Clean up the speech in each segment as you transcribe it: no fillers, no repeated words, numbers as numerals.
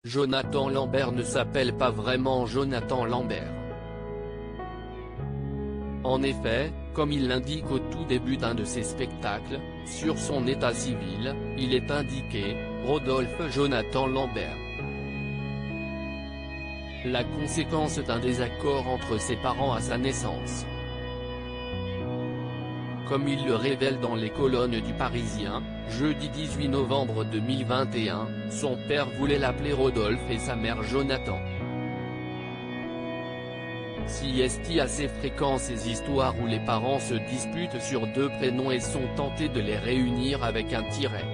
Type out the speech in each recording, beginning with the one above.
Jonathan Lambert ne s'appelle pas vraiment Jonathan Lambert. En effet, comme il l'indique au tout début d'un de ses spectacles, sur son état civil, il est indiqué « Rodolphe Jonathan Lambert ». La conséquence d'un désaccord entre ses parents à sa naissance. Comme il le révèle dans les colonnes du Parisien, jeudi 18 novembre 2021, son père voulait l'appeler Rodolphe et sa mère Jonathan. Si est assez fréquent ces histoires où les parents se disputent sur deux prénoms et sont tentés de les réunir avec un tiret.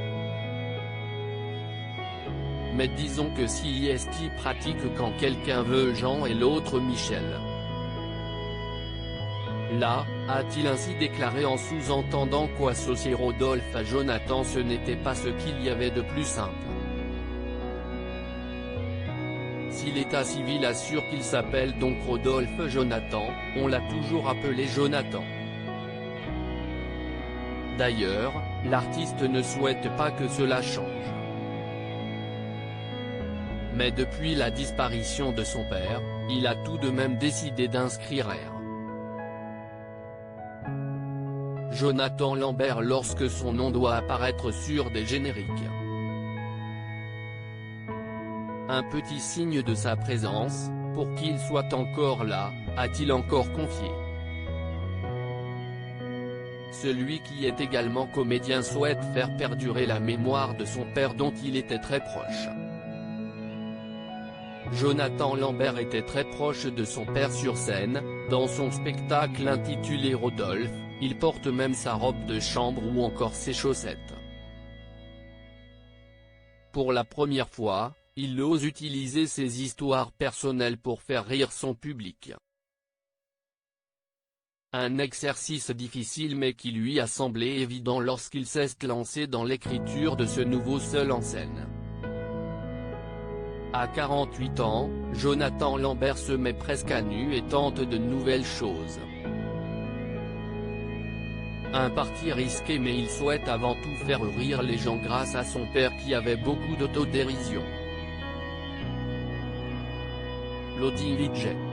Mais disons que si est pratique quand quelqu'un veut Jean et l'autre Michel. Là, a-t-il ainsi déclaré en sous-entendant qu'associer Rodolphe à Jonathan ce n'était pas ce qu'il y avait de plus simple. Si l'état civil assure qu'il s'appelle donc Rodolphe Jonathan, on l'a toujours appelé Jonathan. D'ailleurs, l'artiste ne souhaite pas que cela change. Mais depuis la disparition de son père, il a tout de même décidé d'inscrire R. Jonathan Lambert lorsque son nom doit apparaître sur des génériques. Un petit signe de sa présence, pour qu'il soit encore là, a-t-il encore confié. Celui qui est également comédien souhaite faire perdurer la mémoire de son père dont il était très proche. Jonathan Lambert était très proche de son père sur scène, dans son spectacle intitulé Rodolphe, il porte même sa robe de chambre ou encore ses chaussettes. Pour la première fois, il ose utiliser ses histoires personnelles pour faire rire son public. Un exercice difficile mais qui lui a semblé évident lorsqu'il s'est lancé dans l'écriture de ce nouveau seul en scène. À 48 ans, Jonathan Lambert se met presque à nu et tente de nouvelles choses. Un parti risqué mais il souhaite avant tout faire rire les gens grâce à son père qui avait beaucoup d'autodérision. Loading Widget.